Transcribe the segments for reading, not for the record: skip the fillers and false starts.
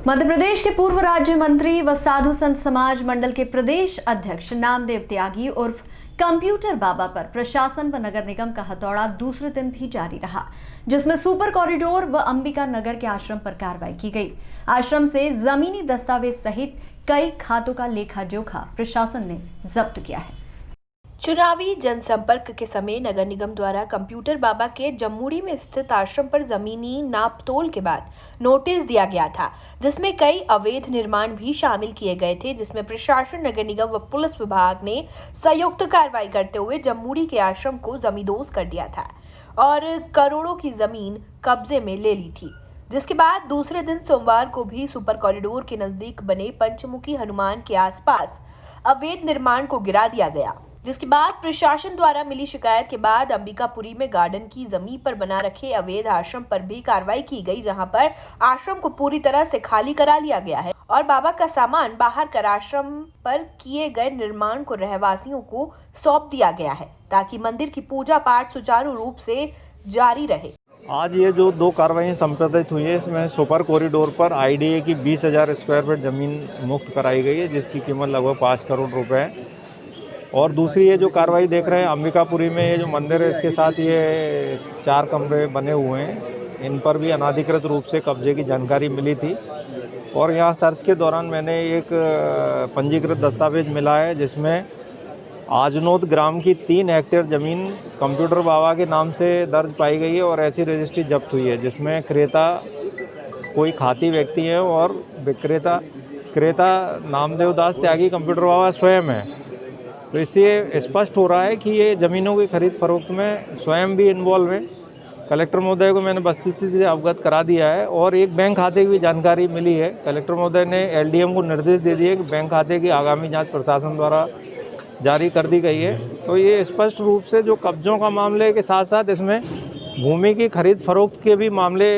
मध्य प्रदेश के पूर्व राज्य मंत्री व साधु संत समाज मंडल के प्रदेश अध्यक्ष नामदेव त्यागी उर्फ कंप्यूटर बाबा पर प्रशासन व नगर निगम का हथौड़ा दूसरे दिन भी जारी रहा, जिसमें सुपर कॉरिडोर व अंबिका नगर के आश्रम पर कार्रवाई की गई। आश्रम से जमीनी दस्तावेज सहित कई खातों का लेखा जोखा प्रशासन ने जब्त किया है। चुनावी जनसंपर्क के समय नगर निगम द्वारा कंप्यूटर बाबा के जम्मूड़ी में स्थित आश्रम पर जमीनी नापतोल के बाद नोटिस दिया गया था, जिसमें कई अवैध निर्माण भी शामिल किए गए थे, जिसमें प्रशासन, नगर निगम व पुलिस विभाग ने संयुक्त कार्रवाई करते हुए जम्मूड़ी के आश्रम को जमींदोज कर दिया था और करोड़ों की जमीन कब्जे में ले ली थी। जिसके बाद दूसरे दिन सोमवार को भी सुपर कॉरिडोर के नजदीक बने पंचमुखी हनुमान के आसपास अवैध निर्माण को गिरा दिया गया। जिसके बाद प्रशासन द्वारा मिली शिकायत के बाद अंबिकापुरी में गार्डन की जमीन पर बना रखे अवैध आश्रम पर भी कार्रवाई की गई, जहां पर आश्रम को पूरी तरह से खाली करा लिया गया है और बाबा का सामान बाहर कर आश्रम पर किए गए निर्माण को रहवासियों को सौंप दिया गया है, ताकि मंदिर की पूजा पाठ सुचारू रूप से जारी रहे। आज ये जो दो कार्रवाई संपादित हुई है, इसमें सुपर कॉरिडोर पर IDA की 20,000 स्क्वायर फीट जमीन मुक्त कराई गई है, जिसकी कीमत लगभग 5 करोड़ रुपए है। और दूसरी ये जो कार्रवाई देख रहे हैं अंबिकापुरी में, ये जो मंदिर है इसके साथ ये 4 कमरे बने हुए हैं, इन पर भी अनाधिकृत रूप से कब्जे की जानकारी मिली थी और यहाँ सर्च के दौरान मैंने एक पंजीकृत दस्तावेज मिला है, जिसमें आजनोद ग्राम की 3 हेक्टेयर ज़मीन कंप्यूटर बाबा के नाम से दर्ज पाई गई है और ऐसी रजिस्ट्री जब्त हुई है, जिसमें क्रेता कोई खाती व्यक्ति है और क्रेता नामदेव दास त्यागी कंप्यूटर बाबा स्वयं है। तो इससे स्पष्ट हो रहा है कि ये ज़मीनों की खरीद फरोख्त में स्वयं भी इन्वॉल्व है। कलेक्टर महोदय को मैंने वस्तुस्थिति से अवगत करा दिया है और एक बैंक खाते की भी जानकारी मिली है। कलेक्टर महोदय ने LDM को निर्देश दे दिए कि बैंक खाते की आगामी जांच प्रशासन द्वारा जारी कर दी गई है। तो ये स्पष्ट रूप से जो कब्जों का मामले के साथ साथ इसमें भूमि की खरीद फरोख्त के भी मामले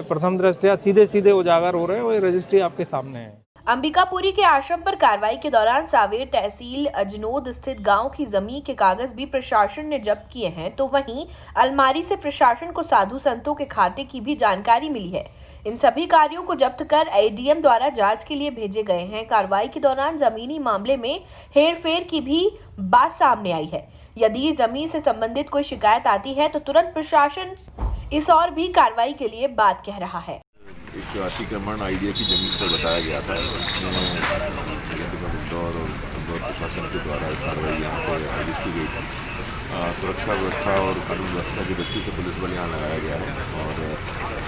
प्रथम दृष्टया सीधे उजागर हो रहे हैं और ये रजिस्ट्री आपके सामने है। अंबिकापुरी के आश्रम पर कार्रवाई के दौरान सावेर तहसील अजनोद स्थित गांव की जमीन के कागज भी प्रशासन ने जब्त किए हैं, तो वहीं अलमारी से प्रशासन को साधु संतों के खाते की भी जानकारी मिली है। इन सभी कार्यों को जब्त कर ADM द्वारा जांच के लिए भेजे गए हैं। कार्रवाई के दौरान जमीनी मामले में हेरफेर की भी बात सामने आई है। यदि जमीन से संबंधित कोई शिकायत आती है तो तुरंत प्रशासन इस और भी कार्रवाई के लिए बात कह रहा है। एक अतिक्रमण IDA की जमीन पर बताया गया था, उसमें और प्रशासन के द्वारा कार्रवाई यहाँ पर आयोजित की गई थी। सुरक्षा व्यवस्था और कानून व्यवस्था की दृष्टि से पुलिस बल यहाँ लगाया गया है और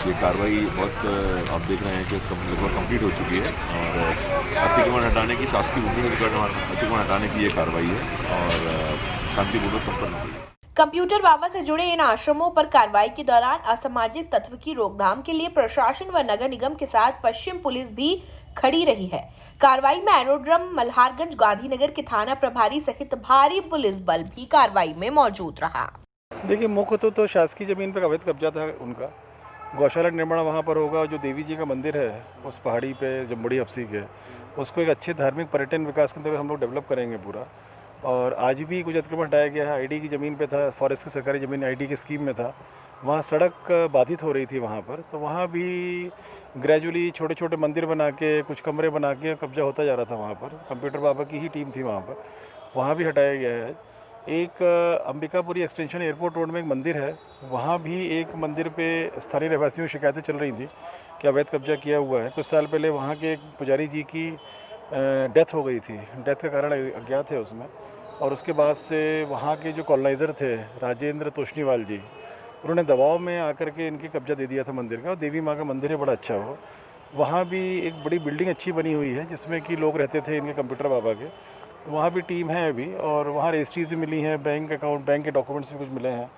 ये कार्रवाई बहुत आप देख रहे हैं कि लगभग कंप्लीट हो चुकी है और अतिक्रमण हटाने की शासकीय भूमि में अतिक्रमण हटाने की ये कार्रवाई है और शांतिपूर्वक संपन्न हुई है। कंप्यूटर बाबा से जुड़े इन आश्रमों पर कार्रवाई के दौरान असामाजिक तत्व की रोकथाम के लिए प्रशासन व नगर निगम के साथ पश्चिम पुलिस भी खड़ी रही है। कार्रवाई में एरोड्रम, मल्हारगंज, गांधीनगर के थाना प्रभारी सहित भारी पुलिस बल भी कार्रवाई में मौजूद रहा। देखिए, मुख्य तो शासकीय जमीन पर अवैध कब्जा था उनका। गौशाला निर्माण वहाँ पर होगा। जो देवी जी का मंदिर है उस पहाड़ी पे जम्मूड़ी हफ्सी के, उसको एक अच्छे धार्मिक पर्यटन विकास के अंतर्गत हम लोग डेवलप करेंगे पूरा। और आज भी कुछ अतिक्रमण हटाया गया है। ID की ज़मीन पे था, फॉरेस्ट की सरकारी ज़मीन ID की स्कीम में था, वहाँ सड़क बाधित हो रही थी वहाँ पर, तो वहाँ भी ग्रेजुअली छोटे छोटे मंदिर बना के, कुछ कमरे बना के कब्जा होता जा रहा था वहाँ पर। कंप्यूटर बाबा की ही टीम थी वहाँ भी हटाया गया है। एक अंबिकापुरी एक्सटेंशन एयरपोर्ट रोड में एक मंदिर है, वहाँ भी एक मंदिर पे स्थानीय रहवासियों की शिकायतें चल रही थी कि अवैध कब्जा किया हुआ है। कुछ साल पहले वहाँ के एक पुजारी जी की डेथ हो गई थी, डेथ का कारण अज्ञात है उसमें। और उसके बाद से वहाँ के जो कॉलोनाइज़र थे राजेंद्र तोष्णीवाल जी, उन्होंने दबाव में आकर के इनकी कब्जा दे दिया था मंदिर का। देवी माँ का मंदिर है, बड़ा अच्छा हो। वहाँ भी एक बड़ी बिल्डिंग अच्छी बनी हुई है जिसमें कि लोग रहते थे इनके कंप्यूटर बाबा के, तो वहाँ भी टीम है अभी और वहाँ रजिस्ट्रीज मिली हैं, बैंक अकाउंट, बैंक के डॉक्यूमेंट्स भी कुछ मिले हैं,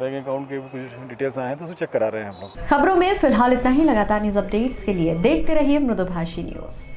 बैंक अकाउंट के भी कुछ डिटेल्स आए हैं, तो उसे चेक करा रहे हैं हम लोग। खबरों में फिलहाल इतना ही। लगातार न्यूज अपडेट्स के लिए देखते रहिए मृदुभाषी न्यूज़।